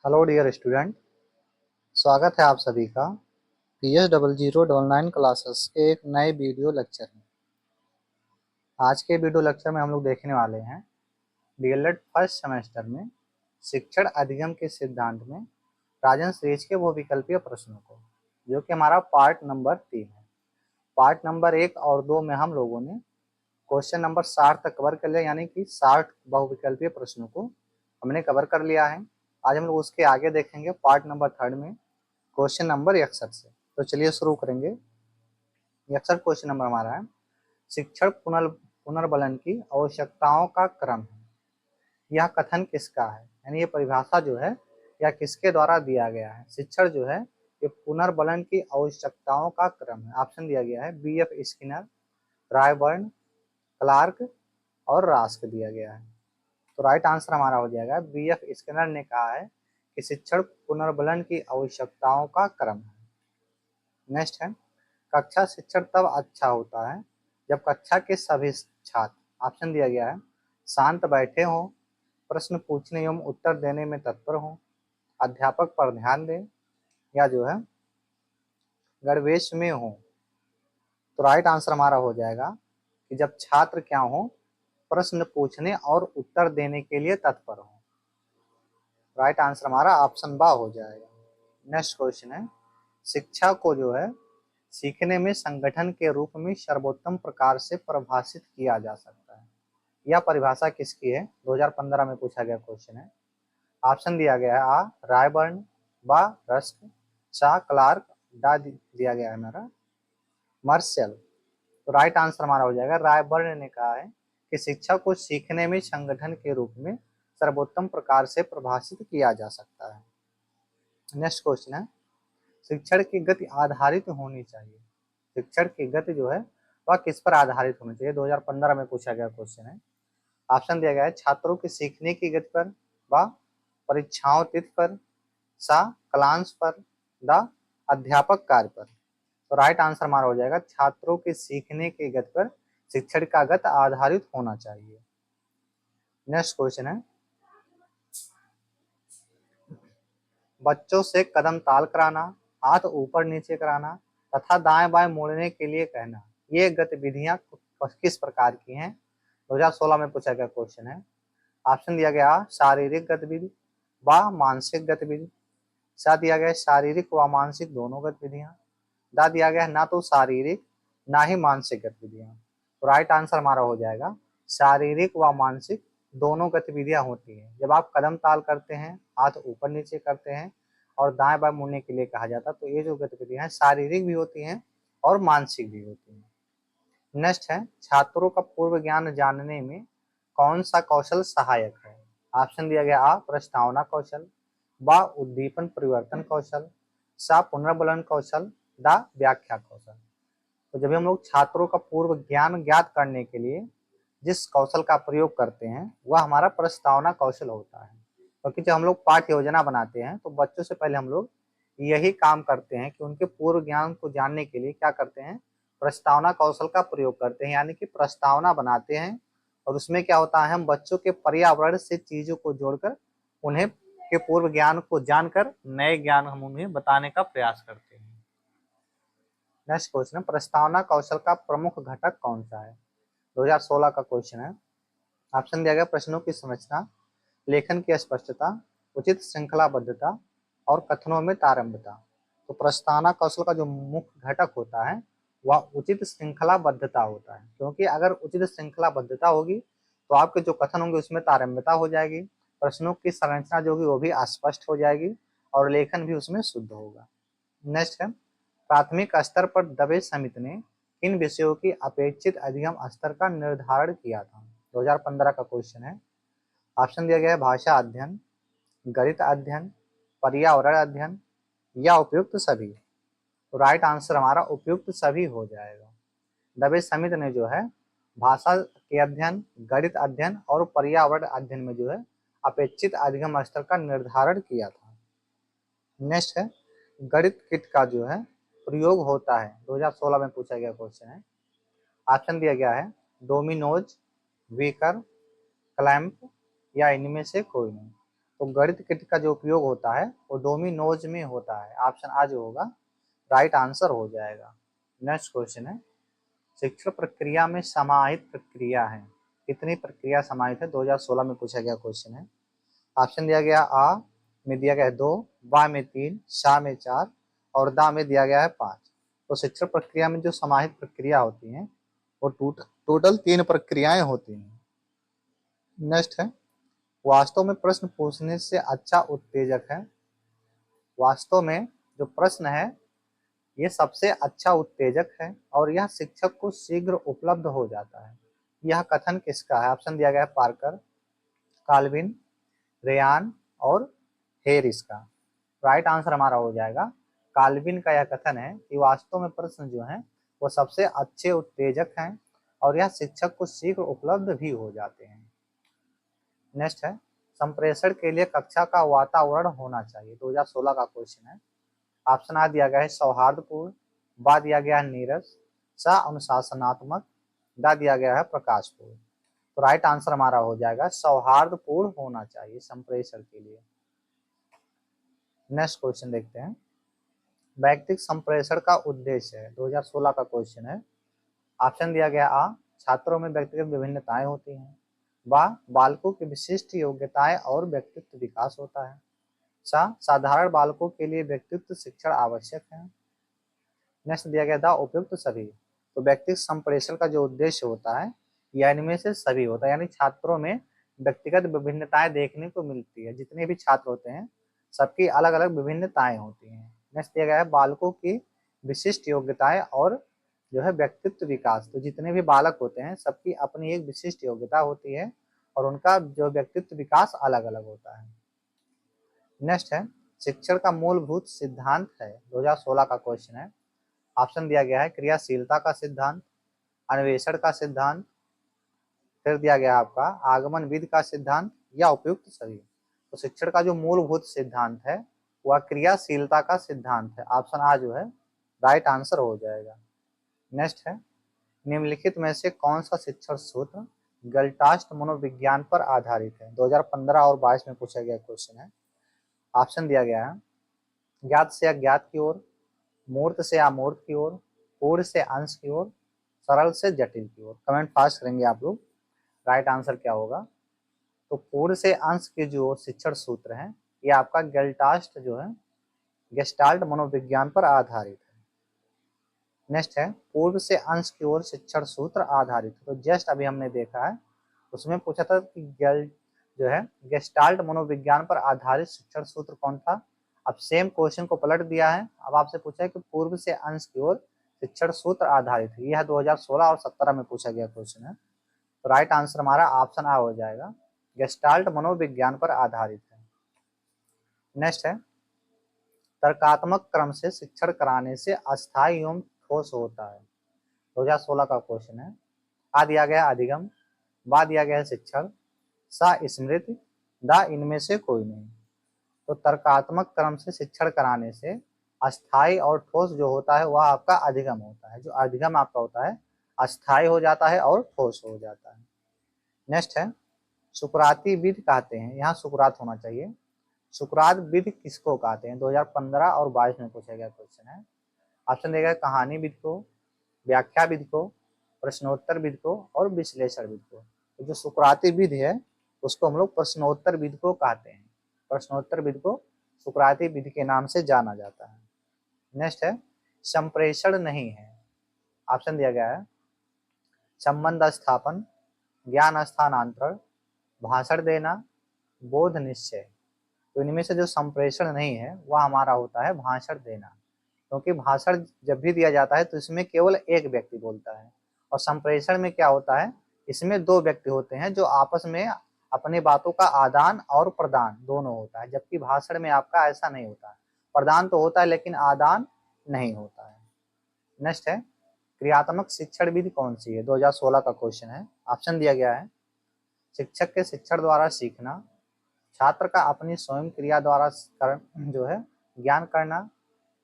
Hello dear student. स्वागत है आप सभी का PS0099 क्लासेस के एक नए वीडियो लेक्चर में। आज के वीडियो लेक्चर में हम लोग देखने वाले हैं डीएलएड फर्स्ट सेमेस्टर में शिक्षण अधिगम के सिद्धांत में राजन सीरीज के बहुविकल्पीय प्रश्नों को, जो कि हमारा पार्ट नंबर 3 है। पार्ट नंबर 1 और 2 में हम लोगों ने क्वेश्चन नंबर 60 तक कवर कर लिया, यानी कि 60 बहुविकल्पीय प्रश्नों को हमने कवर कर लिया है। आज हम लोग उसके आगे देखेंगे पार्ट नंबर 3 में क्वेश्चन नंबर 61 से। तो चलिए शुरू करेंगे। 61 क्वेश्चन नंबर हमारा है, शिक्षण पुनर्बलन की आवश्यकताओं का क्रम है। यह कथन किसका है, यानी ये परिभाषा जो है यह किसके द्वारा दिया गया है। शिक्षण जो है ये पुनर्बलन की आवश्यकताओं का क्रम है। ऑप्शन दिया गया है BF स्किनर, रायबर्न, क्लार्क और रास्क दिया गया है। तो राइट आंसर हमारा हो जाएगा BF स्किनर ने कहा है कि शिक्षण पुनर्बलन की आवश्यकताओं का क्रम है। नेक्स्ट है, कक्षा शिक्षण तब अच्छा होता है जब कक्षा के सभी छात्र, ऑप्शन दिया गया है, शांत बैठे हों, प्रश्न पूछने एवं उत्तर देने में तत्पर हों, अध्यापक पर ध्यान दें, या जो है गणवेश में हों। तो राइट आंसर हमारा हो जाएगा कि जब छात्र क्या हों, प्रश्न पूछने और उत्तर देने के लिए तत्पर हों। राइट आंसर हमारा ऑप्शन बा हो जाएगा। नेक्स्ट क्वेश्चन है, शिक्षा को जो है सीखने में संगठन के रूप में सर्वोत्तम प्रकार से परिभाषित किया जा सकता है। यह परिभाषा किसकी है? 2015 में पूछा गया क्वेश्चन है। ऑप्शन दिया गया है आ रायबर्न, बा रस्क, सा क्लार्क, डा दिया गया है हमारा मार्शल। तो राइट आंसर हमारा हो जाएगा रायबर्न ने कहा है कि शिक्षा को सीखने में संगठन के रूप में सर्वोत्तम प्रकार से परिभाषित किया जा सकता है। नेक्स्ट क्वेश्चन है, शिक्षण की गति आधारित होनी चाहिए। शिक्षण की गति जो है वह किस पर आधारित होनी चाहिए? 2015 में पूछा गया क्वेश्चन है। ऑप्शन दिया गया है छात्रों के सीखने की गति पर, व परीक्षाओं तिथि पर, सा क्लांश पर, द अध्यापक कार्य पर। तो राइट आंसर हमारा हो जाएगा छात्रों के सीखने की गति पर शिक्षण का गति आधारित होना चाहिए। नेक्स्ट क्वेश्चन है, बच्चों से कदम ताल कराना, हाथ ऊपर नीचे कराना तथा दाएं बाएं मोड़ने के लिए कहना, ये गतिविधियां किस प्रकार की हैं? 2016 में पूछा गया क्वेश्चन है। ऑप्शन दिया गया शारीरिक गतिविधि, व मानसिक गतिविधि, सा दिया गया शारीरिक व मानसिक दोनों गतिविधियां, दा दिया गया ना तो शारीरिक ना ही मानसिक गतिविधियां। तो राइट आंसर हमारा हो जाएगा शारीरिक व मानसिक दोनों गतिविधियां होती हैं। जब आप कदम ताल करते हैं, हाथ ऊपर नीचे करते हैं और दाएं बाएं मुड़ने के लिए कहा जाता है, तो ये जो गतिविधियां हैं शारीरिक भी होती हैं और मानसिक भी होती हैं। नेक्स्ट है, छात्रों का पूर्व ज्ञान जानने में कौन सा कौशल सहायक है? ऑप्शन दिया गया आ प्रस्तावना कौशल, बा उद्दीपन परिवर्तन कौशल, सा पुनर्बलन कौशल, दा व्याख्या कौशल। तो जब हम लोग छात्रों का पूर्व ज्ञान ज्ञात करने के लिए जिस कौशल का प्रयोग करते हैं वह हमारा प्रस्तावना कौशल होता है। क्योंकि जब हम लोग पाठ्य योजना बनाते हैं तो बच्चों से पहले हम लोग यही काम करते हैं कि उनके पूर्व ज्ञान को जानने के लिए क्या करते हैं, प्रस्तावना कौशल का प्रयोग करते हैं, यानी कि प्रस्तावना बनाते हैं। और उसमें क्या होता है, हम बच्चों के पर्यावरण से चीजों को जोड़कर उन्हें के पूर्व ज्ञान को जानकर नए ज्ञान हम उन्हें बताने का प्रयास करते हैं। नेक्स्ट क्वेश्चन है, प्रस्तावना कौशल का प्रमुख घटक कौन सा है? 2016 का क्वेश्चन है। ऑप्शन दिया गया प्रश्नों की संरचना, लेखन की स्पष्टता, उचित श्रृंखलाबद्धता और कथनों में तारतम्यता। तो प्रस्तावना कौशल का जो मुख्य घटक होता है वह उचित श्रृंखलाबद्धता होता है, क्योंकि अगर उचित श्रृंखलाबद्धता होगी तो आपके जो कथन होंगे उसमें तारतम्यता हो जाएगी, प्रश्नों की संरचना जो होगी वो भी स्पष्ट हो जाएगी और लेखन भी उसमें शुद्ध होगा। नेक्स्ट है, प्राथमिक स्तर पर दबे समिति ने किन विषयों की अपेक्षित अधिगम स्तर का निर्धारण किया था? 2015 का क्वेश्चन है। ऑप्शन दिया गया है भाषा अध्ययन, गणित अध्ययन, पर्यावरण अध्ययन या उपयुक्त सभी। तो राइट आंसर हमारा उपयुक्त सभी हो जाएगा। दबे समिति ने जो है भाषा के अध्ययन, गणित अध्ययन और पर्यावरण अध्ययन में जो है अपेक्षित अधिगम स्तर का निर्धारण किया था। नेक्स्ट है, गणित किट का जो है प्रयोग होता है, 2016 में पूछा गया क्वेश्चन है। ऑप्शन दिया गया है डोमिनोज, वीकर, क्लैंप या इनमें से कोई नहीं। तो गणित किट का जो उपयोग होता है वो डोमिनोज में होता है। ऑप्शन आ जो होगा राइट आंसर हो जाएगा। नेक्स्ट क्वेश्चन है, शिक्षण प्रक्रिया में समाहित प्रक्रिया है, कितनी प्रक्रिया समाहित है? 2016 में पूछा गया क्वेश्चन है। ऑप्शन दिया गया आ में दिया गया है 2, बा में 3, शा में 4 और दा में दिया गया है 5। तो शिक्षण प्रक्रिया में जो समाहित प्रक्रिया होती है वो टोटल 3 प्रक्रियाएं होती हैं। नेक्स्ट है, वास्तव में प्रश्न पूछने से अच्छा उत्तेजक है। वास्तव में जो प्रश्न है ये सबसे अच्छा उत्तेजक है और यह शिक्षक को शीघ्र उपलब्ध हो जाता है। यह कथन किसका है? ऑप्शन दिया गया है पार्कर, काल्विन, रेयान और हेरिस का। राइट आंसर हमारा हो जाएगा काल्विन का। यह कथन है कि वास्तव में प्रश्न जो है वो सबसे अच्छे उत्तेजक हैं और यह शिक्षक को शीघ्र उपलब्ध भी हो जाते हैं। नेक्स्ट है, संप्रेषण के लिए कक्षा का वातावरण होना चाहिए, 2016 का क्वेश्चन है। ऑप्शन आ दिया गया है सौहार्दपूर्ण, बा दिया गया है नीरस, सा अनुशासनात्मक, दा दिया गया है प्रकाशपूर्ण। तो राइट आंसर हमारा हो जाएगा सौहार्दपूर्ण होना चाहिए संप्रेषण के लिए। नेक्स्ट क्वेश्चन देखते हैं, व्यक्तिगत संप्रेषण का उद्देश्य है, 2016 का क्वेश्चन है। ऑप्शन दिया गया आ छात्रों में व्यक्तिगत विभिन्नताएं होती हैं, बा बालकों की विशिष्ट योग्यताएं और व्यक्तित्व विकास होता है, सा साधारण बालकों के लिए व्यक्तित्व शिक्षण आवश्यक है। नेक्स्ट दिया गया था उपयुक्त सभी। तो व्यक्तिगत संप्रेषण का जो उद्देश्य होता है यह इनमें से सभी होता है, यानी छात्रों में व्यक्तिगत विभिन्नताएं देखने को मिलती है। जितने भी छात्र होते हैं सबकी अलग अलग विभिन्नताएं होती हैं। नेक्स्ट दिया गया है बालकों की विशिष्ट योग्यताएं और जो है व्यक्तित्व विकास। तो जितने भी बालक होते हैं सबकी अपनी एक विशिष्ट योग्यता होती है और उनका जो व्यक्तित्व विकास अलग अलग होता है। नेक्स्ट है, शिक्षण का मूलभूत सिद्धांत है, 2016 का क्वेश्चन है। ऑप्शन दिया गया है क्रियाशीलता का सिद्धांत, अन्वेषण का सिद्धांत, फिर दिया गया आपका आगमन विधि का सिद्धांत या उपयुक्त सभी। तो शिक्षण का जो मूलभूत सिद्धांत है वह क्रियाशीलता का सिद्धांत है। ऑप्शन आ जो है राइट आंसर हो जाएगा। नेक्स्ट है, निम्नलिखित में से कौन सा शिक्षण सूत्र गल्टास्ट मनोविज्ञान पर आधारित है? 2015 और 22 में पूछा गया क्वेश्चन है। ऑप्शन दिया गया है ज्ञात से अज्ञात की ओर, मूर्त से अमूर्त की ओर, पूर्ण से अंश की ओर, सरल से जटिल की ओर। कमेंट फास्ट करेंगे आप लोग, राइट आंसर क्या होगा? तो पूर्ण से अंश के जो शिक्षण सूत्र हैं ये आपका गेल्टास्ट जो है गेस्टाल्ट मनोविज्ञान पर आधारित है। नेक्स्ट है, पूर्व से अंश की ओर शिक्षण सूत्र आधारित। तो जस्ट अभी हमने देखा है उसमें पूछा था कि जो है गेस्टाल्ट मनोविज्ञान पर आधारित शिक्षण सूत्र कौन था। अब सेम क्वेश्चन को पलट दिया है, अब आपसे पूछा है कि पूर्व से अंश की ओर शिक्षण सूत्र आधारित है। यह 2016 और 17 में पूछा गया क्वेश्चन है। तो राइट आंसर हमारा ऑप्शन आ हो जाएगा, गेस्टाल्ट मनोविज्ञान पर आधारित है। नेक्स्ट है, तर्कात्मक क्रम से शिक्षण कराने से अस्थायी एवं ठोस होता है, 2016 का क्वेश्चन है। आ दिया गया अधिगम, बा दिया गया है शिक्षण, सा स्मृति, दा इनमें से कोई नहीं। तो तर्कात्मक क्रम से शिक्षण कराने से अस्थायी और ठोस जो होता है वह आपका अधिगम होता है। जो अधिगम आपका होता है अस्थायी हो जाता है और ठोस हो जाता है। नेक्स्ट है, सुकराती विधि कहते हैं, यहाँ सुकरात होना चाहिए। सुकरात विधि किसको कहते हैं? 2015 और 22 में पूछा गया क्वेश्चन है। ऑप्शन देगा कहानी विधि को, व्याख्या विधि को, प्रश्नोत्तर विधि को और विश्लेषण विधि को। तो जो सुकराती विधि है उसको हम लोग प्रश्नोत्तर विधि को कहते हैं। प्रश्नोत्तर विधि को सुकराती विधि के नाम से जाना जाता है। नेक्स्ट है, संप्रेषण नहीं है। ऑप्शन दिया गया है संबंध स्थापन, ज्ञान स्थानांतरण, भाषण देना, बोध निश्चय। तो इनमें से जो संप्रेषण नहीं है वह हमारा होता है भाषण देना, क्योंकि भाषण जब भी दिया जाता है तो इसमें केवल एक व्यक्ति बोलता है और संप्रेषण में क्या होता है इसमें दो व्यक्ति होते हैं जो आपस में अपने बातों का आदान और प्रदान दोनों होता है, जबकि भाषण में आपका ऐसा नहीं होता है। प्रदान तो होता है लेकिन आदान नहीं होता है। नेक्स्ट है, क्रियात्मक शिक्षण विधि कौन सी है? 2016 का क्वेश्चन है। ऑप्शन दिया गया है शिक्षक के शिक्षण द्वारा सीखना, छात्र का अपनी स्वयं क्रिया द्वारा जो है ज्ञान करना,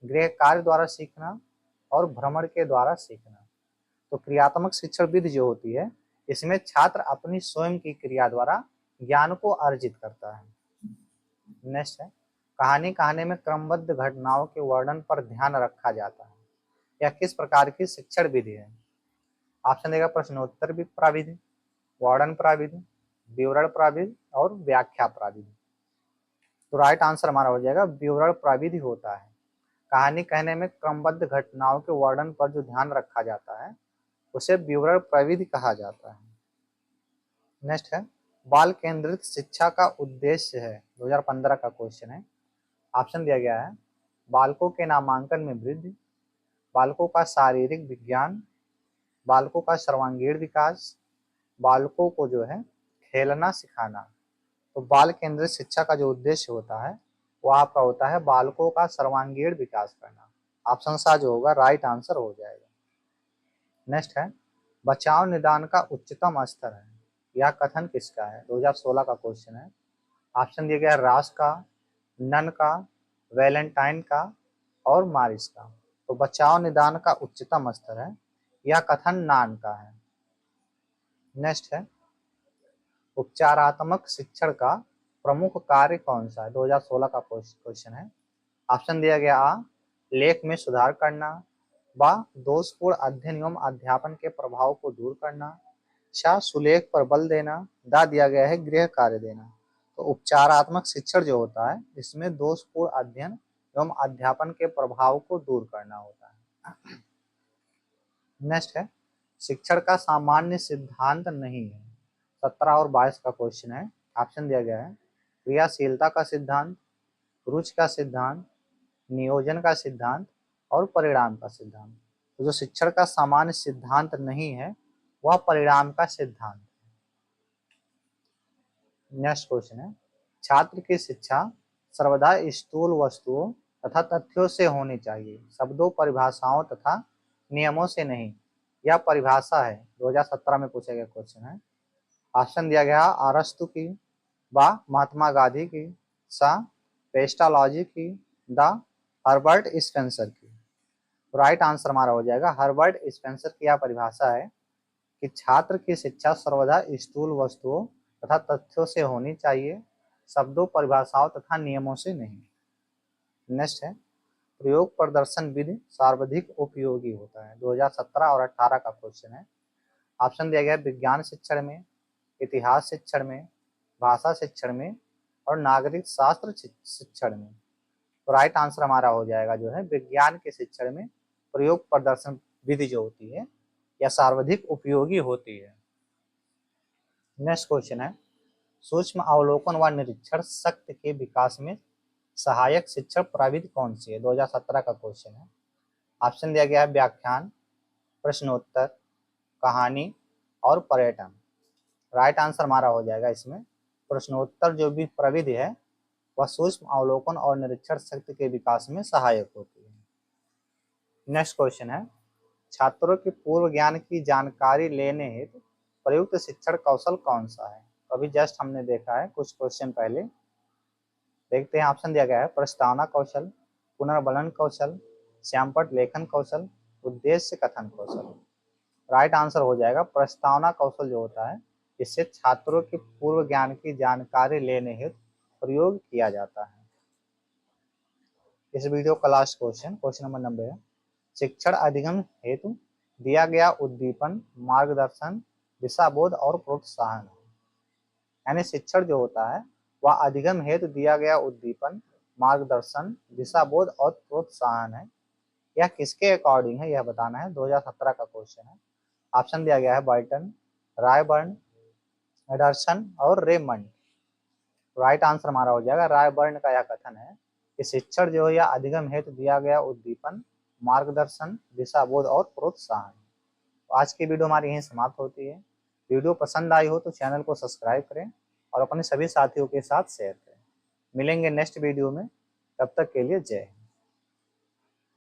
गृह कार्य द्वारा सीखना और भ्रमण के द्वारा सीखना। तो क्रियात्मक शिक्षण विधि जो होती है इसमें छात्र अपनी स्वयं की क्रिया द्वारा ज्ञान को अर्जित करता है। नेक्स्ट है, कहानी कहने में क्रमबद्ध घटनाओं के वर्णन पर ध्यान रखा जाता है। यह किस प्रकार की शिक्षण विधि है? ऑप्शन देगा प्रश्नोत्तर प्राविधि, वर्णन प्राविधि, विवरण प्राविधि और व्याख्या प्राविधि। तो राइट आंसर हमारा हो जाएगा विवरण प्राविधि होता है। कहानी कहने में क्रमबद्ध घटनाओं के वर्णन पर जो ध्यान रखा जाता है उसे विवरण प्राविधि कहा जाता है। नेक्स्ट है, बाल केंद्रित शिक्षा का उद्देश्य है, 2015 का क्वेश्चन है। ऑप्शन दिया गया है, बालकों के नामांकन में वृद्धि, बालकों का शारीरिक विज्ञान, बालकों का सर्वांगीण विकास, बालकों को जो है खेलना सिखाना। तो बाल केंद्रित शिक्षा का जो उद्देश्य होता है वो आपका होता है बालकों का सर्वांगीण विकास करना। ऑप्शन सा जो होगा राइट आंसर हो जाएगा। नेक्स्ट है, बचाव निदान का उच्चतम स्तर है, यह कथन किसका है? 2016 का क्वेश्चन है। ऑप्शन दिया गया है रास का, नन का, वैलेंटाइन का और मारिस का। तो बचाव निदान का उच्चतम स्तर है, यह कथन नान का है। नेक्स्ट है, उपचारात्मक शिक्षण का प्रमुख कार्य कौन सा है? 2016 का क्वेश्चन है। ऑप्शन दिया गया आ, लेख में सुधार करना, बा, दोषपूर्ण अध्ययन एवं अध्यापन के प्रभाव को दूर करना, चा, सुलेख पर बल देना, दा दिया गया है गृह कार्य देना। तो उपचारात्मक शिक्षण जो होता है इसमें दोषपूर्ण अध्ययन एवं अध्यापन के प्रभाव को दूर करना होता है। नेक्स्ट है, शिक्षण का सामान्य सिद्धांत नहीं है, 17 और 22 का क्वेश्चन है। ऑप्शन दिया गया है क्रियाशीलता का सिद्धांत, रुचि का सिद्धांत, नियोजन का सिद्धांत और परिणाम का सिद्धांत। तो जो शिक्षण का सामान्य सिद्धांत नहीं है वह परिणाम का सिद्धांत। नेक्स्ट क्वेश्चन है, छात्र की शिक्षा सर्वदा स्थूल वस्तुओं तथा तथ्यों से होनी चाहिए, शब्दों, परिभाषाओं तथा नियमों से नहीं। यह परिभाषा है, 2017 में पूछा गया क्वेश्चन है। ऑप्शन दिया गया अरस्तु की, बा, महात्मा गांधी की, सा, पेस्टालॉजी की, द, हर्बर्ट स्पेंसर की। राइट आंसर हमारा हो जाएगा हर्बर्ट स्पेंसर की। यह परिभाषा है कि छात्र की शिक्षा सर्वदा स्थूल वस्तुओं तथा तथ्यों से होनी चाहिए, शब्दों, परिभाषाओं तथा नियमों से नहीं। नेक्स्ट है, प्रयोग प्रदर्शन विधि सर्वाधिक उपयोगी होता है, 2017 और 18 का क्वेश्चन है। ऑप्शन दिया गया है विज्ञान शिक्षण में, इतिहास शिक्षण में, भाषा शिक्षण में और नागरिक शास्त्र शिक्षण में। तो राइट आंसर हमारा हो जाएगा जो है विज्ञान के शिक्षण में प्रयोग प्रदर्शन विधि जो होती है यह सर्वाधिक उपयोगी होती है। नेक्स्ट क्वेश्चन है, सूक्ष्म अवलोकन व निरीक्षण शक्ति के विकास में सहायक शिक्षण प्रविधि कौन सी है? 2017 का क्वेश्चन है। ऑप्शन दिया गया है व्याख्यान, प्रश्नोत्तर, कहानी और पर्यटन। राइट आंसर हमारा हो जाएगा इसमें प्रश्नोत्तर जो भी प्रविधि है वह सूक्ष्म अवलोकन और निरीक्षण शक्ति के विकास में सहायक होती है। नेक्स्ट क्वेश्चन है, छात्रों के पूर्व ज्ञान की जानकारी लेने हेतु प्रयुक्त शिक्षण कौशल कौन सा है? अभी जस्ट हमने देखा है कुछ क्वेश्चन पहले। देखते हैं, ऑप्शन दिया गया है प्रस्तावना कौशल, पुनर्बलन कौशल, श्यामपट लेखन कौशल, उद्देश्य कथन कौशल। राइट आंसर हो जाएगा प्रस्तावना कौशल जो होता है इससे छात्रों के पूर्व ज्ञान की जानकारी लेने हेतु प्रयोग किया जाता है। इस वीडियो का लास्ट क्वेश्चन, क्वेश्चन नंबर 90 है, शिक्षण अधिगम हेतु दिया गया उद्दीपन, मार्गदर्शन, दिशाबोध और प्रोत्साहन। यानी शिक्षण जो होता है वह अधिगम हेतु दिया गया उद्दीपन, मार्गदर्शन, दिशाबोध और प्रोत्साहन है। यह किसके अकॉर्डिंग है यह बताना है, 2017 का क्वेश्चन है। ऑप्शन दिया गया है बर्टन, रायबर्न, एंडरसन और रेमंड। राइट आंसर हमारा हो जाएगा रायबर्न का यह कथन है कि शिक्षण जो है यह अधिगम हेतु दिया गया उद्दीपन, मार्गदर्शन, दिशाबोध और प्रोत्साहन। तो आज की वीडियो हमारी यहीं समाप्त होती है। वीडियो पसंद आई हो तो चैनल को सब्सक्राइब करें और अपने सभी साथियों के साथ शेयर करें। मिलेंगे नेक्स्ट वीडियो में, तब तक के लिए जय हिंद।